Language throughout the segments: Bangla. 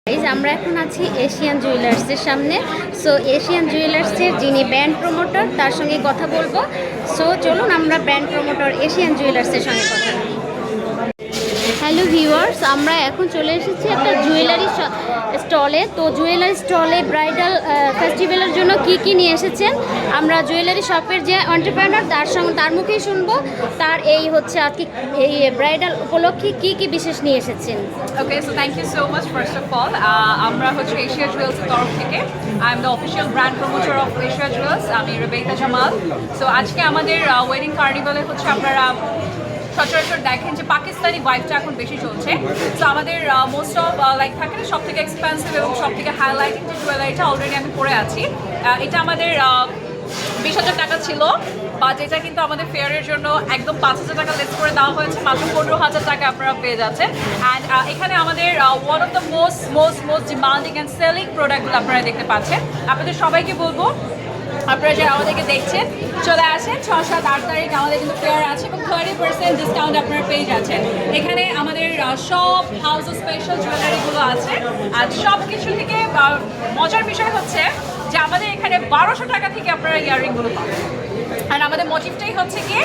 গাইজ আমরা এখন আছি এশিয়ান জুয়েলার্সের সামনে। সো এশিয়ান জুয়েলার্সের যিনি ব্র্যান্ড প্রমোটার তার সঙ্গে কথা বলবো। সো চলুন আমরা ব্র্যান্ড প্রমোটার এশিয়ান জুয়েলার্সের সঙ্গে কথা বলি। হ্যালো ভিউয়ার্স, আমরা এখন চলে এসেছি একটা জুয়েলারি স্টলে। তো জুয়েলারি স্টলে ব্রাইডাল ফেস্টিভ্যালের জন্য কি কি নিয়ে এসেছেন আমরা জুয়েলারি শপের যে এন্টারপ্রেনার তার মুখেই শুনবো। তার এই হচ্ছে আজকে এই ব্রাইডাল উপলক্ষে কি কি বিশেষ নিয়ে এসেছেন। Okay, so thank you so much first of all. আমরা হচ্ছে এশিয়া জুয়েলসের তরফ থেকে I am the official brand promoter of Asia Jewels. আমি রেবেকা জামাল। সো আজকে আমাদের ওয়েডিং কার্নিভালে হচ্ছে আপনারা সচরাচর দেখেন যে পাকিস্তানি ভাইবটা এখন বেশি চলছে। সো আমাদের মোস্ট অফ লাইক থাকে না সব থেকে এক্সপেন্সিভ এবং সব থেকে হাইলাইটিং যে জুয়েলারিটা অলরেডি আমি পরে আছি। এটা আমাদের 20,000 টাকা ছিল, বাট এটা কিন্তু আমাদের ফেয়ারের জন্য একদম 5,000 টাকা লেস করে দেওয়া হয়েছে, মাত্র 15,000 টাকা আপনারা পেয়ে যাচ্ছেন। অ্যান্ড এখানে আমাদের one of the most demanding and selling প্রোডাক্টগুলো আপনারা দেখতে পাচ্ছেন। আপনাদের সবাইকে বলবো আপনারা যারা আমাদেরকে দেখছেন চলে আসেন 6, 7, 8 তারিখ আমাদের কিন্তু ফেয়ার আছে এবং 30% ডিসকাউন্ট আপনারা পেয়ে যাচ্ছেন। এখানে আমাদের সব হাউস স্পেশাল জুয়েলারিগুলো আছে। আর সব কিছু থেকে মজার বিষয় হচ্ছে যে আমাদের এখানে 1200 টাকা থেকে আপনারা ইয়াররিংগুলো পাবেন। আর আমাদের মোটিভটাই হচ্ছে গিয়ে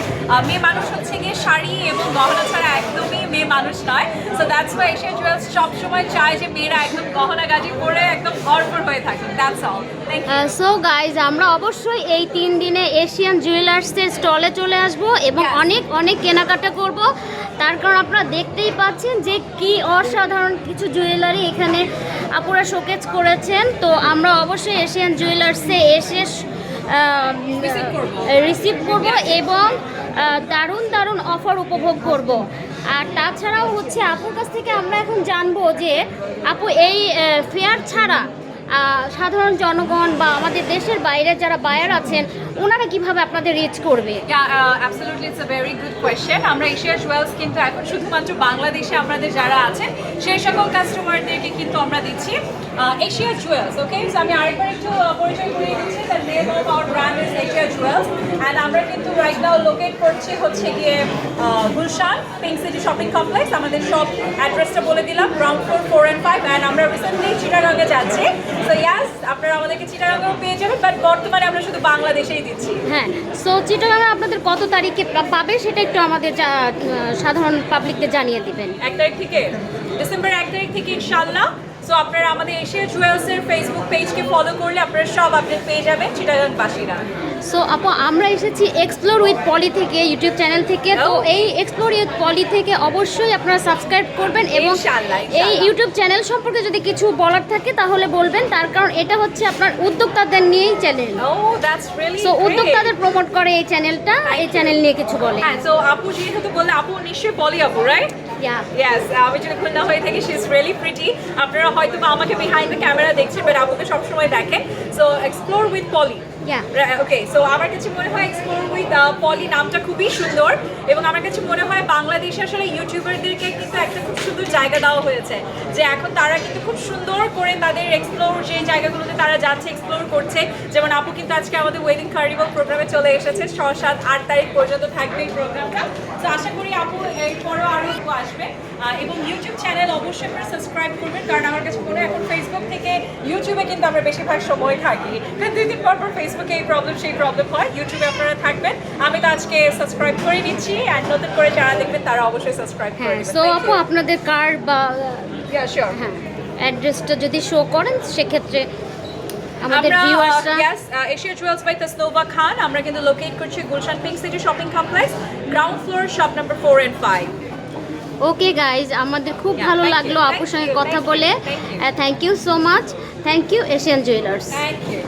মেয়ে মানুষ হচ্ছে গিয়ে শাড়ি এবং গহনা ছাড়া একদমই মেয়ে মানুষ নয়। So that's why Asia jewels সবসময় চায় যে মেয়েরা একদম গহনা গাজি পরে একদম ভরপুর হয়ে থাকে। That's all. সো গাইজ আমরা অবশ্যই এই 3 দিনে এশিয়ান জুয়েলার্সের স্টলে চলে আসব এবং অনেক কেনাকাটা করব। তার কারণ আপনারা দেখতেই পাচ্ছেন যে কি অসাধারণ কিছু জুয়েলারি এখানে আপুরা শোকেজ করেছেন। তো আমরা অবশ্যই এশিয়ান জুয়েলার্সে এসে রিসিভ করব এবং দারুণ অফার উপভোগ করব। আর তাছাড়াও হচ্ছে আপুর কাছ থেকে আমরা এখন জানবো যে আপু এই ফেয়ার ছাড়া সাধারণ জনগণ বা আমাদের দেশের বাইরে যারা বায়ার আছেন ওনারা কিভাবে আপনাদের রিচ করবে? Absolutely it's a very good question. আমরা এশিয়া জুয়েলস কিন্তু এখন শুধুমাত্র বাংলাদেশে আমাদের যারা আছেন সেই সকল কাস্টমারদেরকে কিন্তু আমরা দিচ্ছি এশিয়া জুয়েলস। ওকে, সো আমি আরেকবার একটু পরিচয় করিয়ে দিচ্ছি। The name of our brand is Asia jewels and আমরা কিন্তু রাইট নাও লোকেট করছি হচ্ছে গিয়ে Gulshan Pink City shopping complex. আমাদের সব অ্যাড্রেসটা বলে দিলাম, গ্রাউন্ড ফ্লোর 4 and 5। অ্যান্ড আমরা রিসেন্টলি চিটাগাংয়ে যাচ্ছি। সো ইয়াস, আপনারা আমাদেরকে চিটাগাংয়েও পেয়ে যাবেন, বাট বর্তমানে আমরা শুধু বাংলাদেশেই দিচ্ছি। হ্যাঁ, সো চিটাগাংয়ে আপনাদের কত তারিখে পাবে সেটা একটু আমাদের সাধারণ পাবলিককে জানিয়ে দিবেন। 1 তারিখ থেকে, ডিসেম্বর 1 তারিখ থেকে ইনশাআল্লাহ। সো আপনারা আমাদের এশিয়া জুয়েলসের ফেসবুক পেজকে ফলো করলে আপনারা সব আপডেট পেয়ে যাবেন চিটাগাংবাসীরা। সো আপু আমরা এসেছি এক্সপ্লোর উইথ পলি থেকে, ইউটিউব চ্যানেল থেকে। তো এই এক্সপ্লোর উইথ পলি থেকে অবশ্যই আপনারা সাবস্ক্রাইব করবেন এবং এই ইউটিউব চ্যানেল সম্পর্কে যদি কিছু বলার থাকে তাহলে বলবেন। তার কারণ এটা হচ্ছে আপনার উদ্যোক্তাদের নিয়েই চ্যানেল। সো উদ্যোক্তাদের প্রমোট করে এই চ্যানেলটা, এই চ্যানেল নিয়ে কিছু বলে। হ্যাঁ, সো আপু যেহেতু বললে, আপু নিশ্চয়ই পলি আপু, রাইট? Yes, আমি যদি খুলনা হয়ে থাকি, শি ইজ রিয়েলি প্রিটি। আপনারা হয়তো বা আমাকে বিহাইন্ড দ্য ক্যামেরা দেখছেন, বাট আপুকে সবসময় দেখেন। So explore with Poly. Okay, so আমার কাছে মনে হয় এক্সপ্লোর উইথ পলি নামটা খুবই সুন্দর এবং আমার কাছে মনে হয় বাংলাদেশে আসলে ইউটিউবারদেরকে কিন্তু একটা খুব সুন্দর জায়গা দেওয়া হয়েছে যে এখন তারা কিন্তু খুব সুন্দর করে তাদের এক্সপ্লোর যে জায়গাগুলোতে তারা যাচ্ছে এক্সপ্লোর করছে। যেমন আপু কিন্তু আজকে আমাদের ওয়েডিং কার্নিভাল প্রোগ্রামে চলে এসেছে। 6, 7, 8 তারিখ পর্যন্ত থাকবে এই প্রোগ্রামটা। তো আশা করি আপু এরপরও আরও আসবে এবং ইউটিউব চ্যানেল অবশ্যই আপনারা সাবস্ক্রাইব করবেন, কারণ আমার কাছে মনে হয় এখন ফেসবুক থেকে ইউটিউবে কিন্তু আমরা বেশিরভাগ সময় থাকি। 2 দিন পর ফেসবুকে এই প্রবলেম সেই প্রবলেম হয়, ইউটিউবে আপনারা থাকবেন। আমি তো আজকে সাবস্ক্রাইব করে নিচ্ছি অ্যান্ড নতুন করে যারা দেখবেন তারা অবশ্যই সাবস্ক্রাইব করে নেবেন। সো আপু আপনাদের কার্ড বা শিওর অ্যাড্রেসটা যদি শো করেন সেক্ষেত্রে আমাদের ভিউয়ার্সরা। Yes, Asia Jewels by Tasnova Khan. আমরা কিন্তু লোকেট করছি Gulshan Pink City shopping complex, ground floor, shop number 4 and 5। Okay guys, আমাদের খুব ভালো লাগলো আপুর সঙ্গে কথা বলে। Thank you so much. Thank you Asian Jewellers. Thank you.